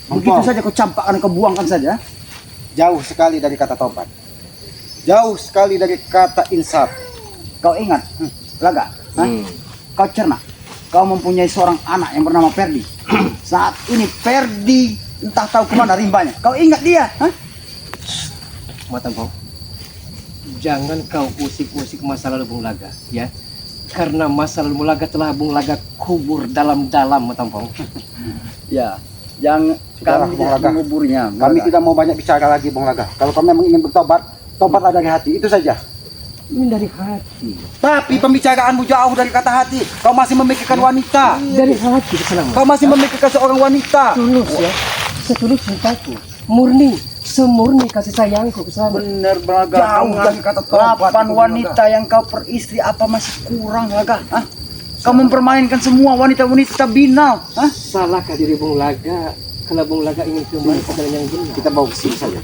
Begitu saja kau campakkan, kau buangkan saja. Jauh sekali dari kata tobat. Jauh sekali dari kata insaf. Kau ingat, Laga? Kau cerna. Kau mempunyai seorang anak yang bernama Ferdi. Saat ini Ferdi entah tahu kemana rimbanya. Kau ingat dia? Matampau, jangan kau usik-usik masa lalu Bung Laga, ya. Karena masa lalu Bung Laga telah Bung Laga kubur dalam-dalam, Matampau. Ya, yang Sudahlah, kami Bung tidak Laga. menguburnya. Kami tidak mau banyak bicara lagi, Bung Laga. Kalau kau memang ingin bertobat, tobatlah dari hati, itu saja. Ini dari hati. Tapi pembicaraanmu jauh dari kata hati. Kau masih memikirkan wanita. Dari hati keselamatan. Kau masih memikirkan seorang wanita. Tulus ya, setulus cintaku, murni, semurni kasih sayangku ke sana. Benar, Laga. Jauh dari kata tobat, 8 itu, wanita yang kau peristri, apa masih kurang, Laga? Kau mempermainkan semua wanita-wanita binal. Salahkah diri Bung Laga kalau Bung Laga ingin kembali ke jalan yang benar? Kita bawa ke sini saja.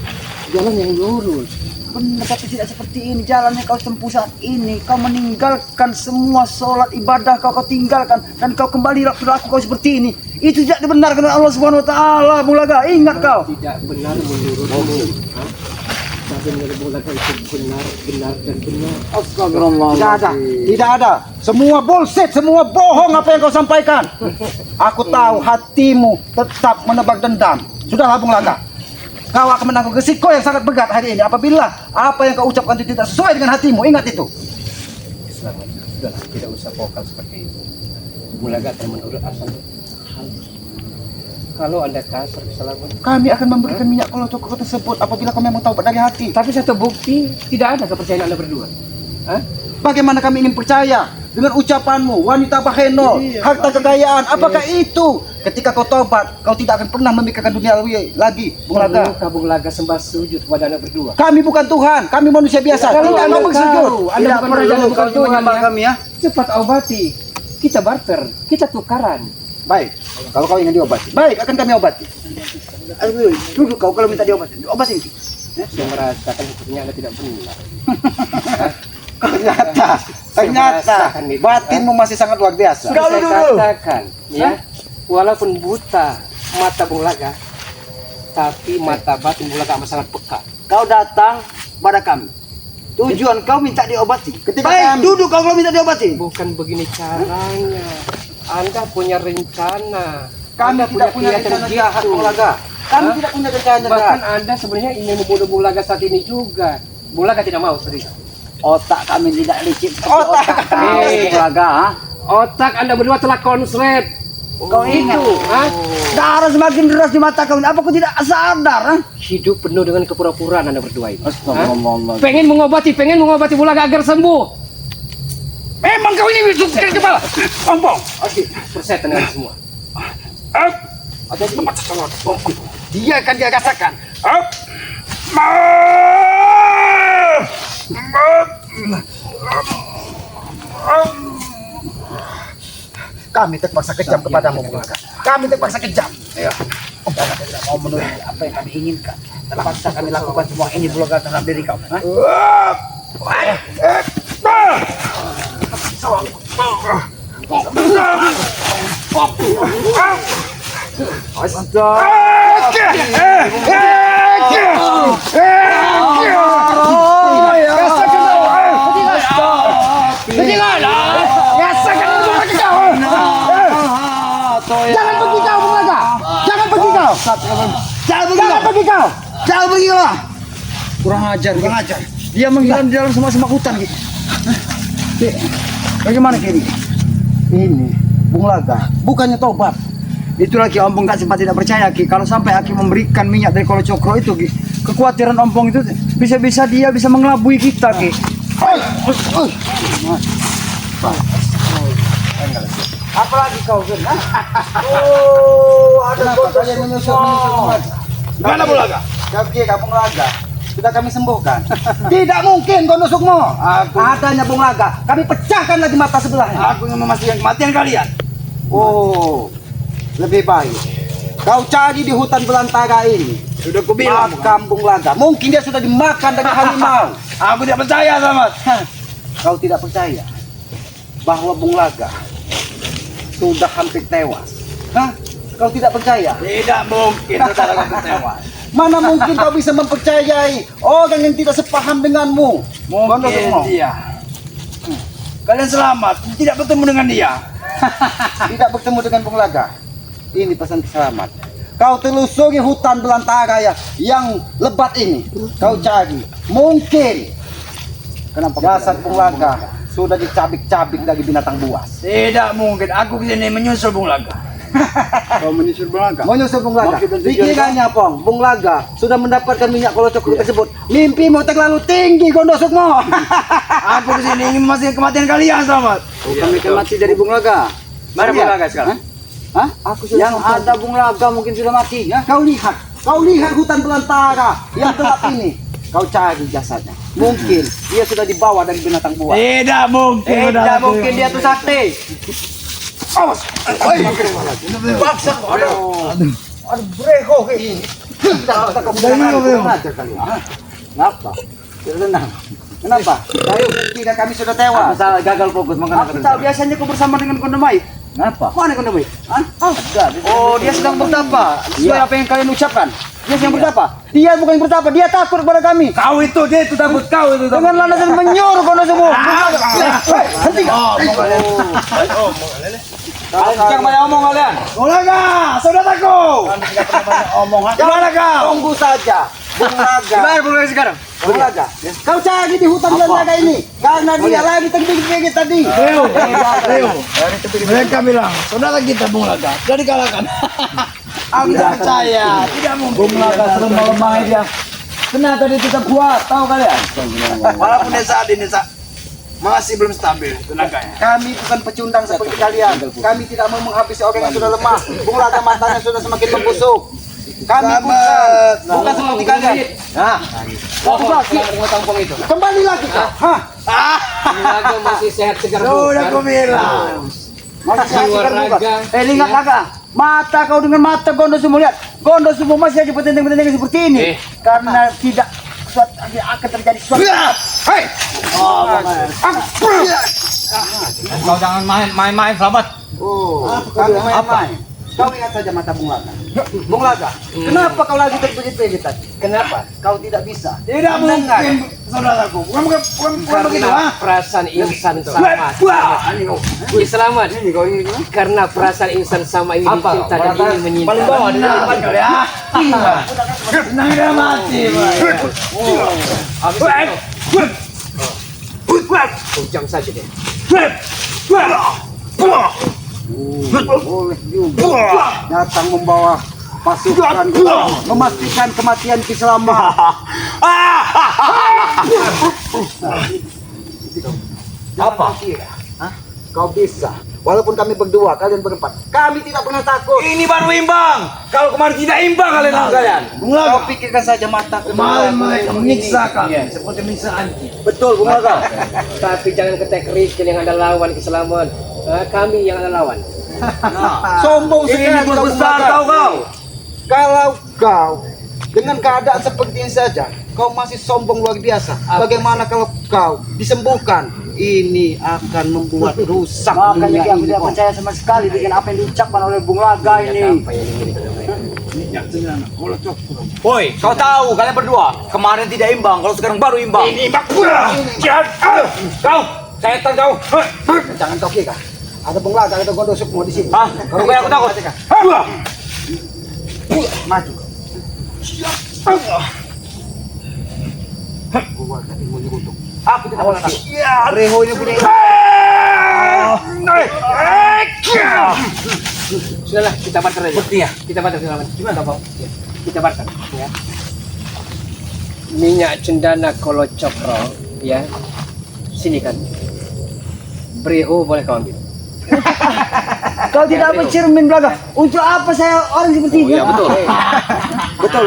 Jalan yang lurus. Benar, tapi tidak seperti ini jalannya kau tempuh saat ini. Kau meninggalkan semua sholat ibadah kau tinggalkan dan kau kembali berlaku kau seperti ini. Itu tidak dibenarkan oleh Allah Subhanahu wa taala, Bung Laga. Ingat kau. Tidak benar menurutmu. Tapi menurut Bung Laga itu benar dan benar. Tidak ada, tidak ada. Semua bullshit, semua bohong apa yang kau sampaikan. Aku tahu hatimu tetap menebak dendam. Sudahlah, Bung Laga. Kau akan menanggung resiko yang sangat berat hari ini apabila apa yang kau ucapkan itu tidak sesuai dengan hatimu. Ingat itu. Selamat. Sudahlah, tidak usah vokal seperti itu. Bung Laga akan menurut asal halus. Kalau Anda kasar kesalahan, Kami akan memberikan minyak kalau cokro tersebut apabila kau memang taubat dari hati. tapi satu bukti tidak ada kepercayaan Anda berdua. Hah? Bagaimana kami ingin percaya dengan ucapanmu, wanita bahenol, harta kekayaan, apakah itu? Ketika kau tobat, kau tidak akan pernah memikirkan dunia lagi, Bung Laga. Perlukah Bung Laga sembah sujud kepada Anda berdua? Kami bukan Tuhan, kami manusia biasa. Kalau Tidak Anda mau bersujud. tahu, Anda Tidak bukan perlu raja, Anda bukan kau Tuhan menyembah ya. kami ya. Cepat obati. Kita barter, kita tukaran. Baik, kalau kau ingin diobati, baik akan kami obati. Aduh, duduk kau kalau minta diobatin. Obatin. Saya merasakan hukumnya Anda tidak benar. Ternyata merasakan itu, batinmu masih sangat luar biasa. Sudah saya katakan, ya, walaupun buta mata Bung Laga, tapi mata batin Bung Laga amat sangat peka. Kau datang pada kami. Tujuan kau minta diobati. Ketika Baik, kami- duduk kau kalau minta diobati. Bukan begini caranya. Anda punya rencana. Kami Anda tidak punya kelihatan rencana jahat, gitu. Bung Laga. Kami Hah? tidak punya rencana Bahkan jahat. Anda sebenarnya ingin membunuh Bung Laga saat ini juga. Bung Laga tidak mau seperti itu. Otak kami tidak licin seperti Otak otak kau, kami. Bung Laga. Otak Anda berdua telah konslet. Kau ingat? Hah? Darah semakin deras di mata kau. Apa kau tidak sadar? Hidup penuh dengan kepura-puraan Anda berdua ini. Astagfirullah. Pengen mengobati Bung Laga agar sembuh. Memang kau ini sakit kepala. Ompong. Oke, persetan dengan semua. Ada di tempat sesuatu. Dia akan dia rasakan. Kami terpaksa kejam kepadamu, Bung Laga. Kami terpaksa kejam. Karena tidak mau menuruti apa yang kami inginkan. Terpaksa kami lakukan semua ini Bung Laga terhadap diri kau. Jangan pergi kau, Bung Laga. Jangan pergi kau. Jangan pergi kau. Jangan pergi kau. Kurang ajar, kurang ajar. Dia menghilang di dalam semak-semak hutan gitu. Bagaimana kini? Ini Bung Laga bukannya tobat. Itu lagi Ompong tak sempat tidak percaya Ki. Kalau sampai Aki memberikan minyak dari Kolo Cokro itu Ki, kekhawatiran Ompong itu bisa-bisa dia bisa mengelabui kita Ki. Apalagi kau Zen? Oh, ada Kalian menyusul Gimana Bung Laga? Kaki kamu Laga sudah kami sembuhkan. Tidak mungkin kau nusukmu. Adanya Bung Laga, kami pecahkan lagi mata sebelahnya. Aku ingin memastikan kematian kalian. Oh, lebih baik kau cari di hutan belantara ini. Sudah kubilang. Makam Bung Laga. Mungkin dia sudah dimakan dari harimau. Aku tidak percaya, Selamat. Kau tidak percaya bahwa Bung Laga sudah hampir tewas? Hah? Kau tidak percaya? Tidak mungkin saudara kau tewas. Mana mungkin kau bisa mempercayai orang yang tidak sepaham denganmu? Gondo Mungkin Sukmo. dia. Kalian selamat, tidak bertemu dengan dia. Tidak bertemu dengan Bung Laga. Ini pesan selamat. Kau telusuri hutan belantara ya yang lebat ini. Kau cari. Mungkin Kenapa? jasad Bung Laga sudah dicabik-cabik dari binatang buas. Tidak mungkin, aku kesini menyusul Bung Laga. Kau menyusul Bung Laga? Menyusul Bung Laga. Maksud dan tujuan Pikirannya Pong, Bung Laga sudah mendapatkan minyak kolocok tersebut. Mimpimu terlalu tinggi, Gondo Sukmo. Aku kesini ingin memastikan kematian kalian, selamat. Kami akan mati dari Bung Laga. Mana Bung Laga sekarang? Hah? Aku sudah yang ada Bung Laga mungkin sudah mati. Ya, kau lihat hutan belantara yang gelap ini. Kau cari jasadnya. Mungkin dia sudah dibawa dari binatang buas. Tidak mungkin. Tidak mungkin dia tuh sakti. Awas. Paksa. Aduh, breko ini. Kita kau aja kali. Kenapa? Tidak tenang. Kenapa? Ayo, tidak kami sudah tewas. Salah gagal fokus makanya. Aku tahu biasanya kau bersama dengan Kondomai. Kenapa? Mana Kondomai? Oh, dia sedang bertapa. Sesuai apa yang kalian ucapkan. Dia sedang bertapa. Dia bukan yang bertapa, dia takut kepada kami. Kau itu, dia itu takut kau itu. Dengan landasan menyuruh Gondo semua. Henti. Jangan banyak omong kalian. Bung Laga, saudaraku. Gimana kau? Tunggu saja. Bung Laga. Gimana Bung Laga sekarang? Bung Laga. Kau cari di hutan belantara ini. Karena dia lagi tergigit tadi. Leo. Mereka bilang, saudara kita Bung Laga, sudah dikalahkan. Aku tidak percaya, tidak mungkin. Bung Laga sudah melemah dia. Kenapa dia tetap kuat? Tahu kalian? Walaupun dia saat ini masih belum stabil tenaganya. Kami bukan pecundang seperti kalian. Kami tidak mau menghabisi orang yang sudah lemah. Bung Laga matanya sudah semakin membusuk. Kami bukan seperti kalian. Nah, tampung itu. kembali lagi kau. Hah? Laga masih sehat segar Sudah aku bilang. Masih Jiwa segar juga. raga. Lihat Laga. Mata kau dengan mata Gondo semua lihat. Gondo semua masih aja bertanding-bertanding seperti ini. Karena tidak akan terjadi suatu. Hei. Kau jangan main-main selamat. Oh, kami main-main. Kau ingat saja mata Bung Laga. Bung Laga, kenapa kau lagi terpejit-pejit tadi? Kenapa? Kau tidak bisa. Tidak mungkin, saudaraku. Bukan begitu, Karena ha? perasaan insan sama. Ya selamat. Karena perasaan insan sama ini dicinta dan ingin menyinta. Paling bawah di depan kali, ha? Senang dia mati, Ujang saja deh. Boleh juga datang membawa pasukan memastikan kematian Kiselama. Apa? Hah? Kau bisa. Walaupun kami berdua, kalian berempat. Kami tidak pernah takut. Ini baru imbang. Kalau kemarin tidak imbang kalian. Kau pikirkan saja mata Kemarin mereka menyiksa kami seperti menyiksa anjing. Betul, Bung Laga. Tapi jangan ketek Rizky yang ada lawan keselamatan. Kami yang ada lawan. Sombong sekali Ini bos kau, besar Bung Laga. kau. Kalau kau dengan keadaan seperti ini saja, kau masih sombong luar biasa. Bagaimana kalau kau disembuhkan? Ini akan membuat rusak dunia Makanya aku ini. tidak Bang. percaya sama sekali dengan apa yang diucapkan oleh Bung Laga ini. Woi, kau tahu kalian berdua kemarin tidak imbang, kalau sekarang baru imbang. Ini imbang pula. Kau, setan kau. Jangan kau kira. Ada Bung Laga, ada Gondo Sukmo di sini. Hah? Kau aku takut. Maju. Gua tadi mau nyekutuk. Aku tidak pernah takut. Reho ini punya. Sudahlah, kita barter aja. Sepertinya. Kita barter selamat. Gimana Bang? Ya, kita barter ya. Minyak cendana kolocokro ya. Sini kan. Breho boleh kau ambil. Kau tidak bercermin Bung Laga. Untuk apa saya orang seperti ini? Iya betul.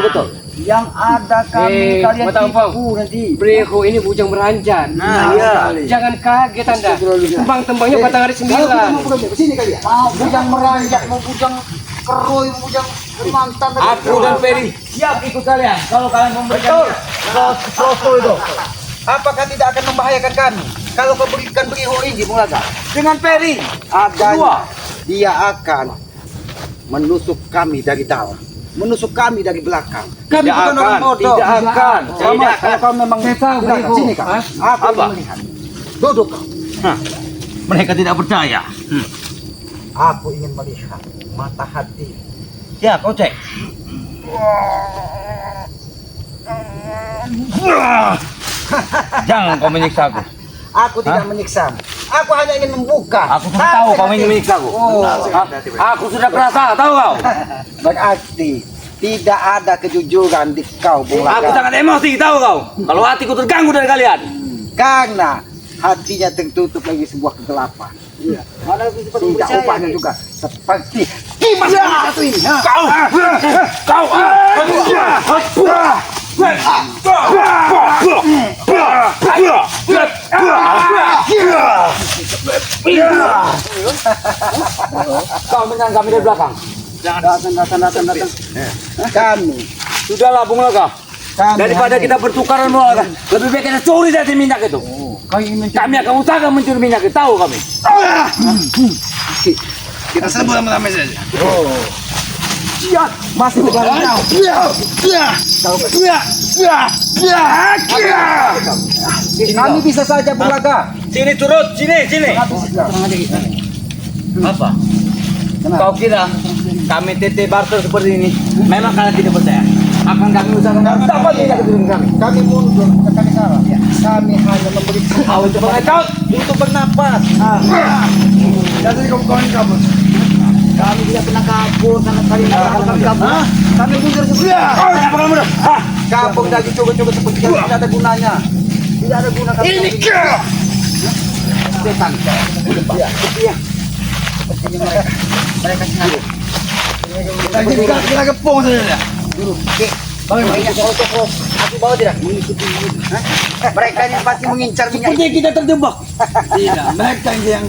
Betul. Yang ada kami kalian mau tahu, Bang? tipu nanti. Breho ini bujang beranjat. iya. Jangan kaget Anda. Tembang-tembangnya batang hari Kalau kita 9. mau pulang ke sini kali ya. Mau bujang meranjak, mau bujang keroy, mau bujang Kalimantan. Aku dan Peri siap ikut kalian. Kalau kalian memberikan Prosto itu. Apakah tidak akan membahayakan kami kalau kau berikan Breho ini, Bung Laga? Dengan Peri, agaknya dia akan menusuk kami dari dalam, menusuk kami dari belakang. Kami Tidak bukan akan, orang bodoh. tidak akan. Sama, Tidak kalau kau memang Saya tahu, tidak Ibu. sini kau. Hah? Aku Apa? ingin melihat. Duduk kau. Mereka tidak percaya. Aku ingin melihat mata hati. Ya, kau cek. Jangan kau menyiksa aku. Aku tidak menyiksa. Aku hanya ingin membuka. Aku sudah tahu kau ingin menyiksa aku. Oh. Aku sudah perasa, tahu kau? Berarti tidak ada kejujuran di kau, Bung Aku Laga. sangat emosi, tahu kau? Kalau hatiku terganggu dari kalian. Karena hatinya tertutup lagi sebuah kegelapan. Iya. Mana aku cepat Tidak percaya upahnya nih. juga seperti Dimas yang satu ini. Ha? Kau menyerang kami dari belakang. Datang. Kami, Sudahlah, Bung Laga. kami Daripada hanya- kita bertukaran Bung Laga, lebih baik kita curi dari minyak itu. kau ingin mencuri. Kami akan usahakan mencuri minyak itu, tahu kami. Kita serbu sama-sama saja. Masih negara kau. Kami bisa saja Bung Laga. Sini turut, sini. Apa? Kau kira kami tete barter seperti ini? Memang kalian tidak percaya? Akan kami usahakan dapat minyak itu dengan kami. Kami mundur ke kanan. Kami hanya memberi Kau itu mengetahui. untuk bernapas. Jadi kawan-kawan kabur. Kami tidak pernah kabur karena kalian kami kabur. Kami mundur sebenarnya. Apa kamu dah? Kampung daging coba-coba seperti kalian tidak ada gunanya. Tidak ada guna kami. Ini setan. Iya. Sepertinya mereka sengaja. Kita kepung saja. Aku bawa tidak? Hah? Mereka ini pasti mengincar minyak. Sepertinya kita terjebak. Tidak, mereka yang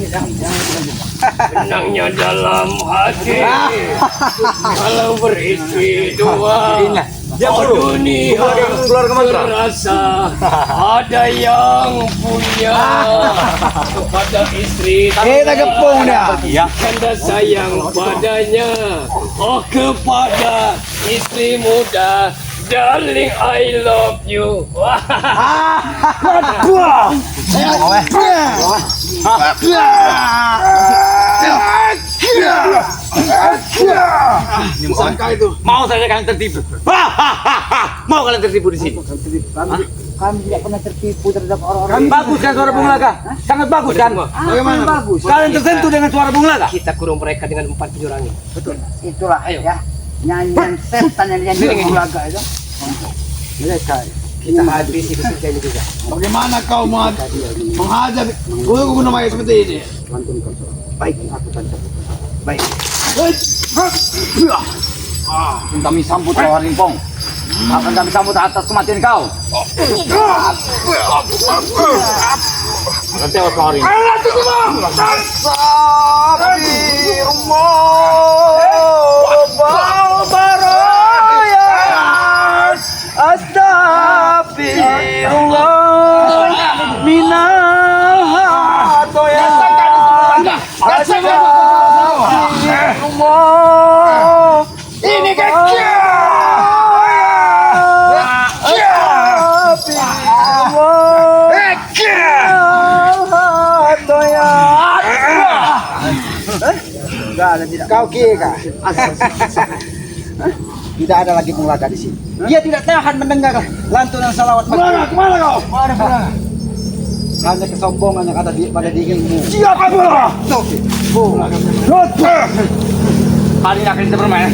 Benangnya dalam hati. Kalau beristri dua. Yang bro. Dunia Keluar ke mantra. terasa ada yang punya kepada istri. Kita kepung dia. Iya. Tanda sayang padanya. Oh, kepada istri muda. Darling, I love you. Sangka itu. Mau saja kalian tertipu. Mau kalian tertipu di sini. Kami tidak pernah tertipu terhadap orang-orang. Bagus kan suara Bung Laga? Sangat bagus kan? Bagaimana? Bagus. Kalian tersentuh dengan suara Bung Laga? Kita kurung mereka dengan 4 penyurangi. Itulah Ayo. ya. Nyanyian setan yang dinyanyikan Bung Laga itu. Mereka Kita habisi ketika ini juga. Bagaimana kau menghajar guru nama seperti ini? baik aku tantang. Baik. Kami sambut kau Harimpong. Akan kami sambut atas kematian kau. Akan tewas kau hari ini. Ini kan Kau kira tidak ada lagi penglaga di sini. Dia tidak tahan mendengar lantunan salawat. kemana kau? Hanya kesombongan yang ada pada dirimu. Siapa kau? Kali ini akan kita bermain.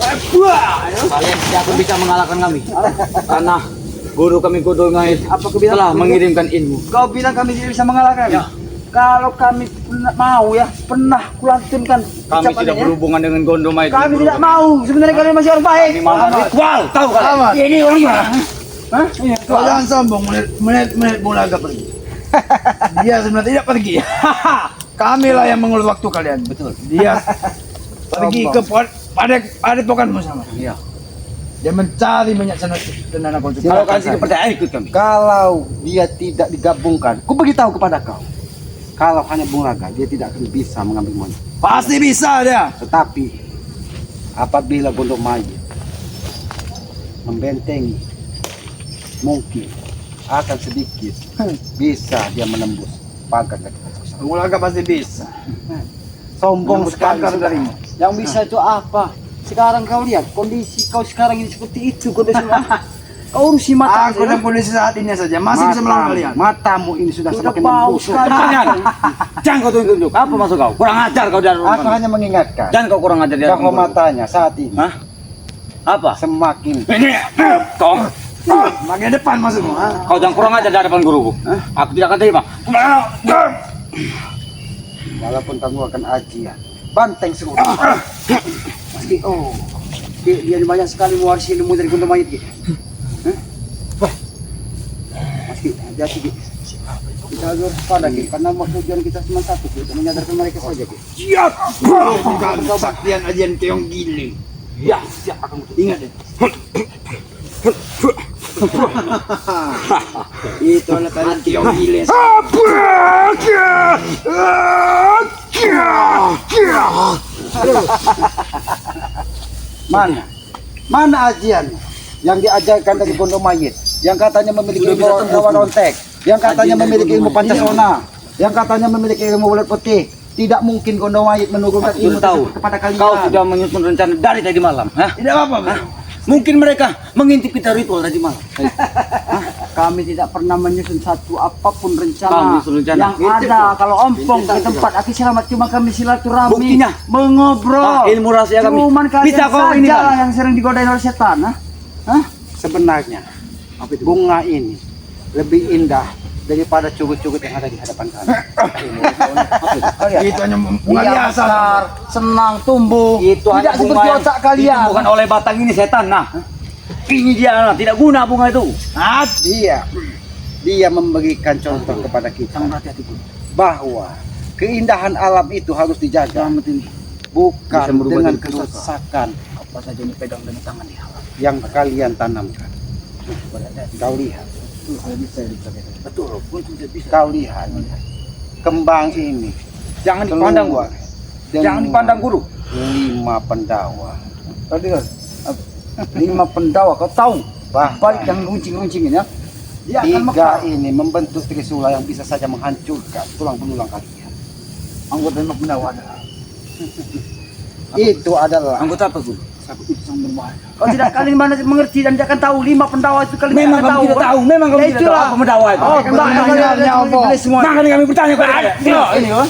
Kalian tidak akan bisa mengalahkan kami. Karena guru kami Guru Ngait telah mengirimkan ilmu. Kau bilang kami tidak bisa mengalahkan. Kalau kami mau ya, pernah kulantunkan Kami ucapan tidak ini, ya. berhubungan dengan Gondomait. Kami tidak mau. Sebenarnya kalian masih orang baik. Ini malah ritual, tahu kalian? Amat. Ini orang baik. Hah? Kau jangan sombong, menit Bulaga pergi. Dia sebenarnya tidak pergi. Kamilah yang mengulur waktu kalian. Betul. Dia pergi ke padepokanmu sama. Iya. Dia mencari minyak sandana kau. Kalau kalian tidak percaya, ikut kami. Kalau dia tidak digabungkan, ku beritahu kepada kau. Kalau hanya Bung Laga, dia tidak akan bisa mengambil monyet. Pasti bisa dia. Tetapi apabila Gondomait membentengi, mungkin akan sedikit bisa dia menembus pagar dari kekuasaan. Bulaga pasti bisa. Sombong Menembus sekali pagar saudarimu. Yang bisa itu apa? Sekarang kau lihat kondisi kau sekarang ini seperti itu kondisi. Kau urusi mata. Aku dan polisi saat ini saja masih bisa melawan kalian. Matamu ini sudah Sudah semakin bau membusuk. sekali. Jangan kau tunjuk-tunjuk. Apa maksud kau? Kurang ajar kau dari Aku hanya mengingatkan Jangan kau kurang ajar dari bahwa matanya saat ini Hah? Apa? semakin Ini kau Bagian depan maksudmu. Ha? kau jangan kurang ajar di hadapan guruku. Aku tidak akan terima. walaupun kamu akan ajian. Banteng seluruh. Meski dia banyak sekali mewarisi ilmu dari Gondomait gitu. Meski hati-hati gitu. Kita harus pada gitu, karena tujuan kita cuma satu gitu, menyadarkan mereka saja gitu. Siap. Kesaktian ajian keong giling. Ya, siap akan Ingat deh. Itu adalah tadi Keong giling. Mana ajian yang diajarkan dari Gondomait, yang katanya memiliki ilmu rawa rontek, yang katanya memiliki ilmu pancasona, yang katanya memiliki ilmu bulat putih. Tidak mungkin Gondomait menurunkan ilmu Sudah tahu. tersebut kepada kalian. Kau sudah menyusun rencana dari tadi malam. Hah? Tidak apa-apa. Mungkin mereka mengintip kita ritual tadi malam. kami tidak pernah menyusun satu apapun Kami rencana. menyusun rencana. Yang ada kalau ompong ke tempat Aki Selamat cuma kami silaturahmi, Buktinya? mengobrol. Ilmu rahasia kami. Cuman kalian Bisa kau ini saja kan? yang sering digodain oleh setan, Hah? Sebenarnya bunga ini lebih indah daripada cugut-cugut yang ada di hadapan kami. Itu hanya bunga Dia biasa. besar, senang tumbuh. Itu tidak hanya bunga seperti yang otak kalian. bukan oleh batang ini setan. Nah, ini dia tidak guna bunga itu. Dia memberikan contoh kepada kita bahwa keindahan alam itu harus dijaga, bukan Bisa merubah dengan jadi pusaka. kerusakan Apa saja ini pegang dengan tangan dia. yang kalian tanamkan. Kau lihat, Betul, pun tidak bisa. kau lihat kembang ini. Jangan dipandang gua. Dengan Jangan dipandang guru. 5 pendawa. Tadi kan 5 pendawa kau tahu. Bahkan Balik jangan runcing-runcingin ya. Dia akan 3 mekar. ini membentuk trisula yang bisa saja menghancurkan tulang belulang kalian. Anggota 5 pendawa ada. Itu adalah Anggota apa guru? Kalau tidak kalian mana mengerti dan tidak akan tahu 5 pendawa itu kalian Memang tidak kami akan tidak tahu. Memang kami Ya tidak tahu itulah. apa mendawa itu. Oh, kembali Sebenarnya apa? semua. Makanya kami bertanya kepada kalian. Ini loh.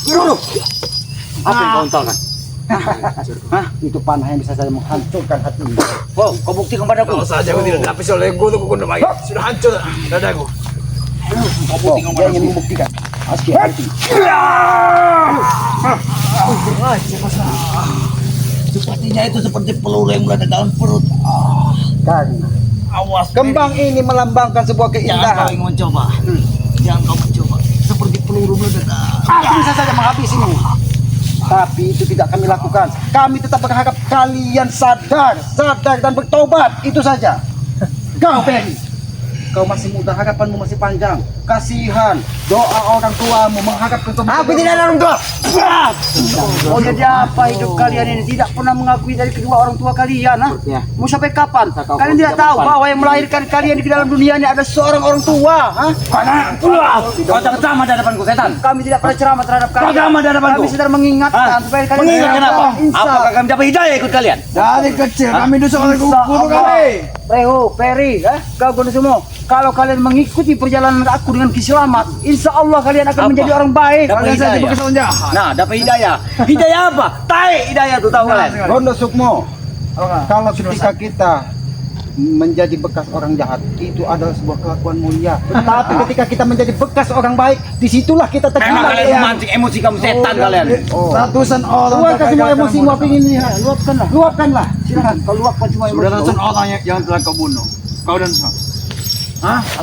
Guru. Apa yang kau entahkan? itu panah yang bisa saja menghancurkan hatimu. Oh, kau buktikan padaku. Kalau saja aku tidak dilapis oleh guru ke Gondomait. Sudah hancur dadaku. Oh, dia ingin membuktikan. Aski, hati. Sepertinya itu seperti peluru yang berada dalam perut. Karena Awas. kembang ini melambangkan sebuah Jangan kau keindahan. ingin mencoba. Jangan kau mencoba. Seperti peluru meledak. Aku bisa saja menghabisimu. Tapi itu tidak kami lakukan. Kami tetap berharap kalian sadar dan bertobat. Itu saja. Kau Ferry, kau masih muda, harapanmu masih panjang. Kasihan doa orang tuamu mengharapkan kau. Aku tidak ada orang tua. Oh jadi apa hidup kalian ini tidak pernah mengakui dari kedua orang tua kalian, Ya. Mau sampai kapan? Kalian tidak tahu bahwa yang melahirkan kalian di dalam dunia ini ada seorang orang tua, Kau jangan sama di hadapanku setan. Kami tidak pernah ceramah terhadap kalian. Bagaimana di hadapanku? Kami sedang mengingatkan supaya kalian Mengingatkan apa? Insya Apakah kami dapat hidayah ikut kalian? Dari kecil kami dosa oleh guru Allah. kami. Reho, Peri, kau guna semua. Kalau kalian mengikuti perjalanan aku dengan kiselamat, insya Allah kalian akan Apa? menjadi orang baik. Dapat Kalian saja hidayah. berkesan jahat. Nah, dapat hidayah. Hidayah apa? Tai hidayah tuh tahu kalian. Rondo Sukmo, kalau ketika kita menjadi bekas orang jahat itu adalah sebuah kelakuan mulia. Tapi ketika kita menjadi bekas orang baik, disitulah kita Memang terkenal. kalian memancing emosi kamu setan kalian. Ratusan orang Luapkan semua terkait emosi kamu. mau ingin lihat. Luapkanlah. Silakan kau luapkan semua emosi. Sudah ratusan orang yang telah kau bunuh. Kau dan semua.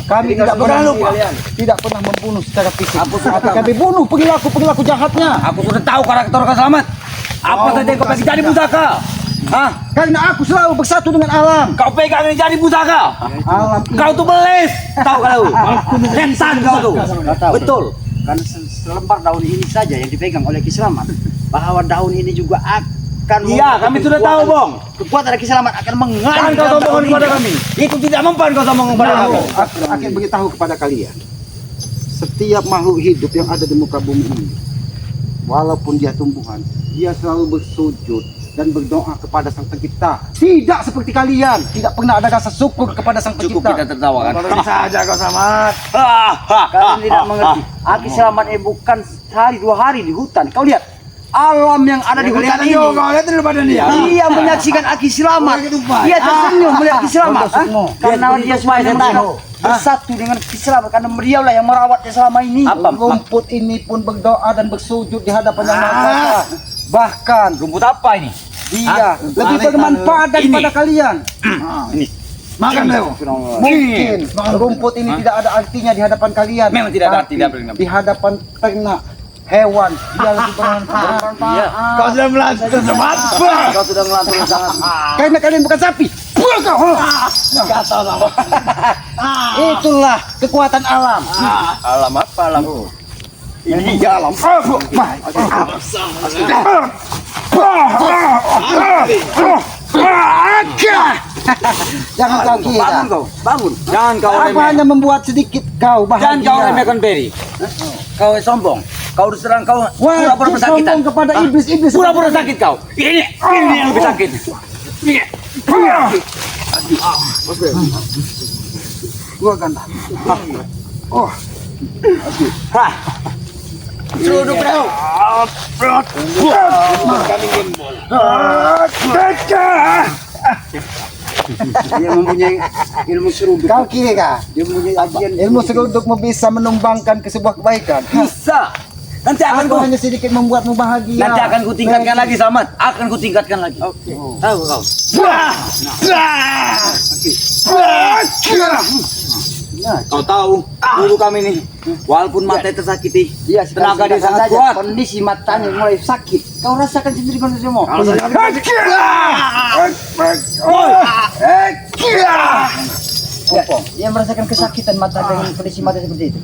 Kami tidak pernah tidak pernah membunuh secara fisik. Tapi kami bunuh perilaku jahatnya. Aku sudah tahu karakter kau Selamat. Apa saja yang kau pegang jadi pusaka? Hah? Karena aku selalu bersatu dengan alam. Kau pegang ini jadi pusaka? Alam Kau tuh belis. Tahu kau? Setan kau tuh. Betul. Karena selembar daun ini saja yang dipegang oleh Ki Selamat, bahwa daun ini juga akan Iya, kami sudah tahu, Bong. Kekuatan Ki Selamat akan Jangan mengalir kau dalam sombong daun kepada ini. kami. Itu tidak mempan kau sombong kepada kami. Aku akan beritahu kepada kalian. Setiap makhluk hidup yang ada di muka bumi ini, walaupun dia tumbuhan, dia selalu bersujud dan berdoa kepada Sang Pencipta. Tidak seperti kalian, tidak pernah ada rasa syukur kepada Sang Cukup Pencipta. kita tertawa kan. Tolong saja kau Selamat. Kalian tidak mengerti. Aki Selamat bukan sehari 2 hari di hutan. Kau lihat alam yang ada di hutan Kelihatan ini. juga kau lihat daripada dia. Dia menyaksikan Aki Selamat. Oh, itu baik. Dia tersenyum melihat Ki Selamat. Untuk Karena dia sudah bersatu dengan Ki Selamat. Karena beliaulah yang merawatnya selama ini. Apa? Rumput ini pun berdoa dan bersujud di hadapan Yang Maha Kuasa. Bahkan Rumput apa ini? dia lebih bermanfaat daripada kalian. Makan Leo. Mungkin rumput ini tidak ada artinya di hadapan kalian. Memang tidak ada Tapi artinya. di hadapan ternak, hewan, dia lebih bermanfaat. Kau sudah melantar Selamat. Kau sudah melantur sangat. Karena kalian bukan sapi. Itulah kekuatan alam. Alam apa alam? Ini alam. Jangan kau kira. Bangun kau, bangun. Jangan kau Aku remeh. hanya membuat sedikit kau Jangan kau bahagia. remehkan Peri. Kau sombong. Kau diserang kau Wah, pura-pura bersakitan. sombong kepada iblis-iblis. Pura-pura sakit kau. Ini yang lebih sakit. Gua ganda. Hah. Seruduk Leo. Dia mempunyai ilmu seruduk. Kau kira Dia mempunyai ajian ilmu serudukmu bisa menumbangkan ke sebuah kebaikan? Bisa. Nanti akan Aku ku hanya sedikit membuatmu bahagia. nanti akan ku tingkatkan lagi Selamat. Akan ku tingkatkan lagi. Oke. Tahu kau. Kau tahu dulu kami nih walaupun mata tersakiti Iya, tenaga dia sangat saja kuat. kondisi matanya mulai sakit. Kau rasakan sendiri kondisi semua. Dia merasakan kesakitan mata dengan kondisi mata seperti itu.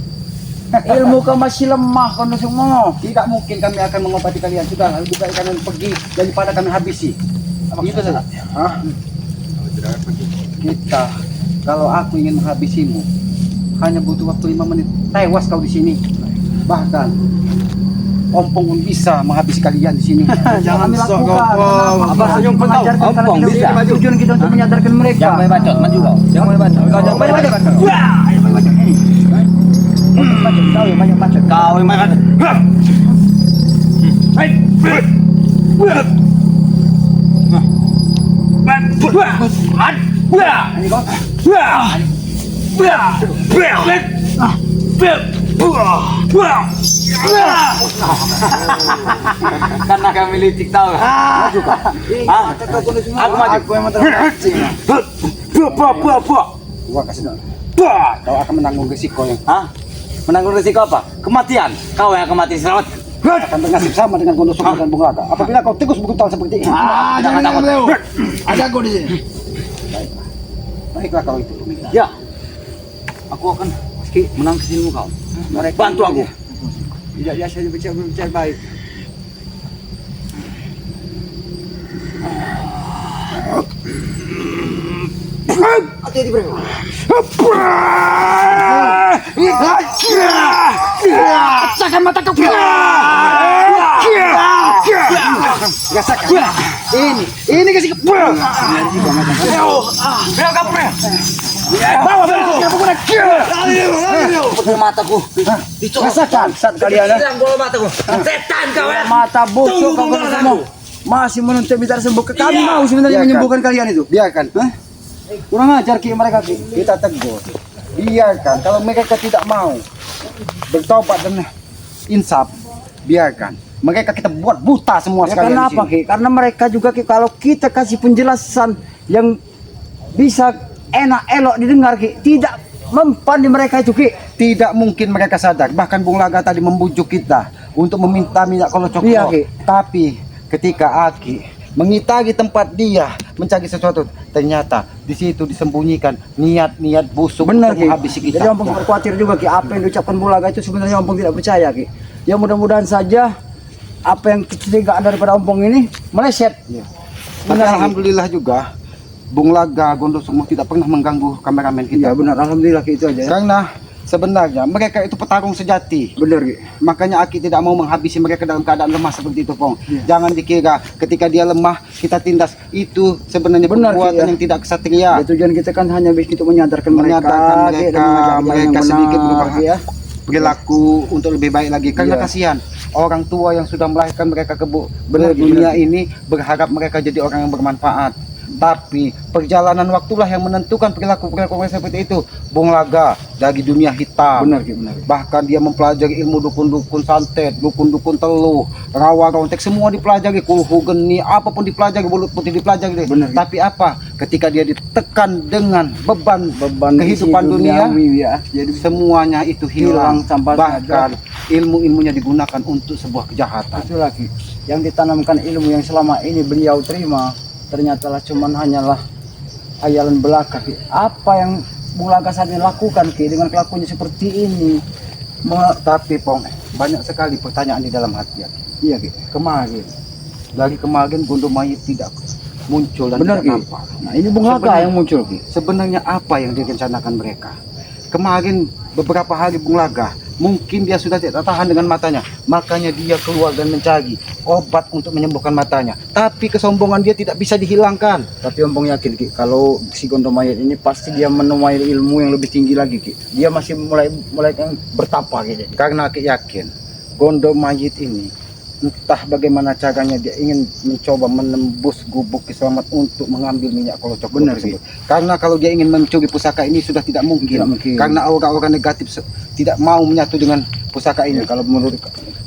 Ilmu kau masih lemah kondisi semua. Tidak mungkin kami akan mengobati kalian. Sudah, lebih baik kalian pergi daripada kami habisi. Itu saja. Hah? Kita, kalau aku ingin menghabisimu, hanya butuh waktu 5 menit. Tewas kau di sini. Bahkan, Ompong pun bisa menghabisi kalian di sini. Jangan Kami sok lakukan. kau. Apa saja mengajarkan Ompong karena kita bisa. punya tujuan kita untuk menyadarkan mereka. Jangan boleh bacot, maju kau. Jangan boleh bacot. Kau jangan boleh bacot. Kau yang banyak baca. Kau yang makan. Karena kami licik tahu. Maju kau. Hah? Aku maju. Aku yang terpancing. Gua kasih tahu. Kau akan menanggung risiko yang Hah? Menanggung risiko apa? Kematian. Kau yang akan mati selamat. akan bernasib sama dengan Gondosok dan Bung Laga. Apabila kau tegus brutal seperti ini, Jangan Leo. Ada aku di sini. baiklah kau itu. Ya. Aku akan menangkis ilmu kau. Bantu aku. Tidak biasa berbicara baik. Hati-hati bro. Pecahkan mata kau. Rasakan. Ini kasih ke. Bawa Pukul mataku. rasakan saat kalian. Hilang bola mataku. Setan kau ya. Mata busuk kau semua. Masih menuntut minta sembuh. Kami Iya. mau sebenarnya Iya, kan? menyembuhkan kalian itu. Biarkan. Kurang ajar Ki mereka Ki. Kita tegur. Biarkan kalau mereka tidak mau bertobat dan insaf, biarkan. Mereka kita buat buta semua Ya, sekalian karena di apa sini. Ki? Karena mereka juga Ki, kalau kita kasih penjelasan yang bisa enak elok didengar Ki, tidak mempan di mereka itu Ki. Tidak mungkin mereka sadar. Bahkan Bung Laga tadi membujuk kita untuk meminta minyak kolocok. Iya, Ki. Tapi ketika Aki mengitari tempat dia mencari sesuatu, ternyata di situ disembunyikan niat-niat busuk Benar untuk Ki. menghabisi kita. Jadi Ompong berkhawatir juga Ki, apa yang diucapkan Bulaga itu sebenarnya Ompong tidak percaya Ki. Ya mudah-mudahan saja apa yang kecurigaan daripada Ompong ini meleset. Tapi Benar, Ki. alhamdulillah juga Bung Laga Gondosukmo tidak pernah mengganggu kameramen Iya kita. benar, alhamdulillah Ki, itu aja ya. Karena sebenarnya mereka itu petarung sejati. Benar Ki. Makanya Aki tidak mau menghabisi mereka dalam keadaan lemah seperti itu, Pong. Jangan dikira ketika dia lemah kita tindas. Itu sebenarnya Benar, Ki, perbuatan ya. yang tidak kesatria. Ya, tujuan kita kan hanya untuk menyadarkan Menyadarkan Ki, mereka, dan mengajak jalan mereka yang sedikit benar, berubah Ki, ya. perilaku untuk lebih baik lagi. Karena Iya. kasihan orang tua yang sudah melahirkan mereka ke Benar, dunia benar. ini berharap mereka jadi orang yang bermanfaat. Tapi perjalanan waktulah yang menentukan perilaku-perilaku mereka seperti itu. Bung Laga dari dunia hitam. Benar Ki, benar. Bahkan dia mempelajari ilmu dukun-dukun santet, dukun-dukun teluh, rawa-rontek, semua dipelajari, kulhu geni, apapun dipelajari, bulut putih dipelajari. Benar. Tapi apa? Ketika dia ditekan dengan beban kehidupan isi dunia, duniawi, ya. Jadi semuanya itu hilang. Hilang sampai Bahkan ilmu-ilmunya digunakan untuk sebuah kejahatan. itu lagi yang ditanamkan ilmu yang selama ini beliau terima ternyata lah cuman hanyalah hayalan belaka Ki. Apa yang Bung Laga saat ini lakukan Ki dengan kelakuannya seperti ini? Tapi Pong, banyak sekali pertanyaan di dalam hati. Iya Ki. Kemarin, dari kemarin Gondo Mayit tidak muncul dan Benar tidak Ki. nampak. Nah ini Bung Laga Sebenarnya- yang muncul Ki. Sebenarnya apa yang direncanakan mereka? Kemarin beberapa hari Bung Laga, mungkin dia sudah tidak tahan dengan matanya, makanya dia keluar dan mencari obat untuk menyembuhkan matanya. Tapi kesombongan dia tidak bisa dihilangkan. Tapi Ompong yakin Ki kalau si Gondo Mayit ini pasti dia menuai ilmu yang lebih tinggi lagi Ki. Dia masih mulai yang bertapa Ki. Karena aku yakin Gondo Mayit ini entah bagaimana caranya dia ingin mencoba menembus gubuk kiselamat untuk mengambil minyak kolocok Benar, tersebut. Karena kalau dia ingin mencuri pusaka ini sudah tidak mungkin. Tidak mungkin. Karena aura-aura negatif tidak mau menyatu dengan pusaka ini. Ya, kalau menurut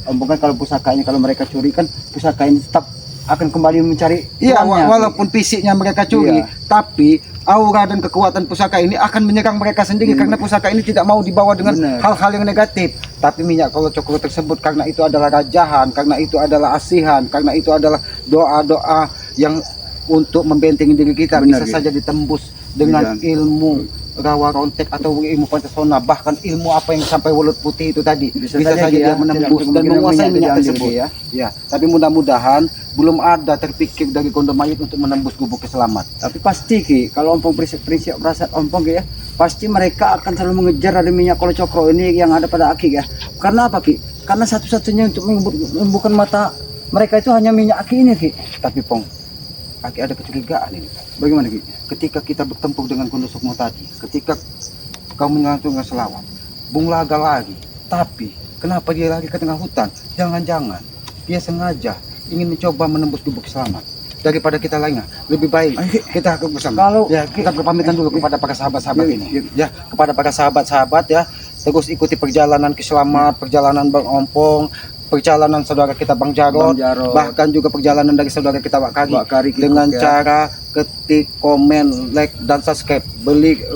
Ompong kan kalau pusakanya kalau mereka curi kan pusaka ini tetap akan kembali mencari Iya, tuannya, Ki. walaupun fisiknya mereka curi, Iya. tapi aura dan kekuatan pusaka ini akan menyerang mereka sendiri karena pusaka ini tidak mau dibawa dengan Benar. hal-hal yang negatif. Tapi minyak kolocok tersebut karena itu adalah rajahan, karena itu adalah asihan, karena itu adalah doa-doa yang untuk membentengi diri kita, Benar, bisa Ki. saja ditembus dengan ilmu rawa rontek atau ilmu pancasona, bahkan ilmu apa yang sampai welut putih itu tadi bisa saja Ki, dia ya, menembus tidak dan kemungkinan menguasai minyak diambil, tersebut. Ki, ya. Ya, tapi mudah-mudahan belum ada terpikir dari Gondo Mayit untuk menembus gubuk keselamat. Tapi pasti Ki, kalau Ompong prinsip perasaan Ompong Ki ya, pasti mereka akan selalu mengejar dari minyak kolocokro ini yang ada pada Aki ya. Karena apa Ki? Karena satu-satunya untuk menyembuhkan mata mereka itu hanya minyak Aki ini Ki. Tapi Pong, Aki ada kecurigaan ini. Bagaimana Ki? Ketika kita bertempur dengan Gondosukmo tadi, ketika kau menyelantungkan selawat, Bung Laga lagi. Tapi kenapa dia lari ke tengah hutan? Jangan-jangan dia sengaja ingin mencoba menembus gubuk selamat. Daripada kita lainnya, lebih baik kita bersama. Kalau- Ya, kita berpamitan dulu kepada para sahabat-sahabat Iya, ini. iya. Ya, kepada para sahabat-sahabat ya, terus ikuti perjalanan keselamat, perjalanan Bang Ompong, perjalanan saudara kita Bang Jarod, Bang Jarod. bahkan juga perjalanan dari saudara kita Wak Kari, Wak Kari Kikuk, dengan ya. cara ketik, komen, like dan subscribe.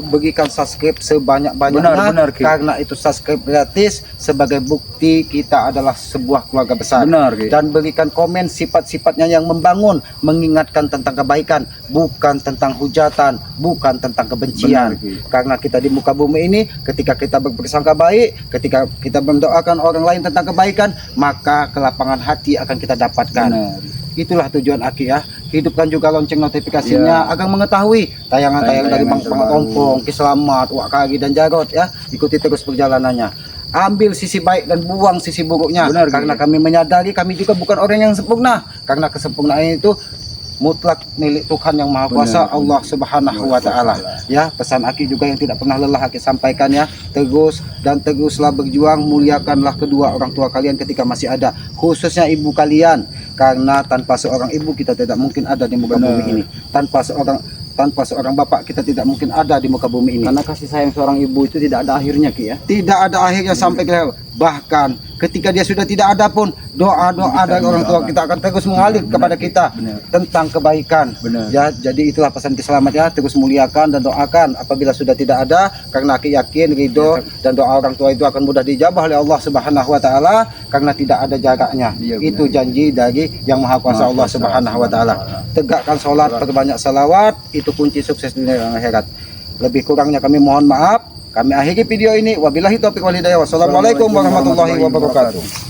Berikan subscribe sebanyak-banyaknya Benar, Ki. karena itu subscribe gratis sebagai bukti kita adalah sebuah keluarga besar. Benar, Ki. Dan berikan komen sifat-sifatnya yang membangun, mengingatkan tentang kebaikan, bukan tentang hujatan, bukan tentang kebencian. Benar, Ki. Karena kita di muka bumi ini, ketika kita berprasangka baik, ketika kita mendoakan orang lain tentang kebaikan, maka kelapangan hati akan kita dapatkan. Benar. Itulah tujuan Aki ya. Hidupkan juga lonceng notifikasinya agar mengetahui tayangan-tayangan dari Bang Tayangan-tayangan Ompong, Kiselamat, Wak Kari dan Jarod ya. Ikuti terus perjalanannya. Ambil sisi baik dan buang sisi buruknya. Benar, Karena Ki. kami menyadari kami juga bukan orang yang sempurna. Karena kesempurnaan itu mutlak milik Tuhan yang Maha Kuasa, Benar. Allah Subhanahu wa taala. Ya, pesan Aki juga yang tidak pernah lelah Aki sampaikan ya. Teruslah berjuang, muliakanlah kedua orang tua kalian ketika masih ada, khususnya ibu kalian. Karena tanpa seorang ibu kita tidak mungkin ada di muka Benar. bumi ini. Tanpa seorang bapak kita tidak mungkin ada di muka bumi ini. Karena kasih sayang seorang ibu itu tidak ada akhirnya Ki ya. Tidak ada akhirnya sampai ke bahkan ketika dia sudah tidak ada pun doa-doa dari orang tua kita akan terus mengalir kepada kita tentang kebaikan. Ya, jadi itulah pesan selamat ya, terus muliakan dan doakan apabila sudah tidak ada, karena aku yakin ridho dan doa orang tua itu akan mudah dijabah oleh Allah Subhanahu wa taala karena tidak ada jaraknya. Itu janji dari Yang Maha Kuasa Allah Subhanahu wa taala. Tegakkan salat, perbanyak salawat, itu kunci sukses dunia dan akhirat. Lebih kurangnya kami mohon maaf. Kami akhiri video ini. Wabillahi taufiq wal hidayah. Wassalamualaikum warahmatullahi wabarakatuh.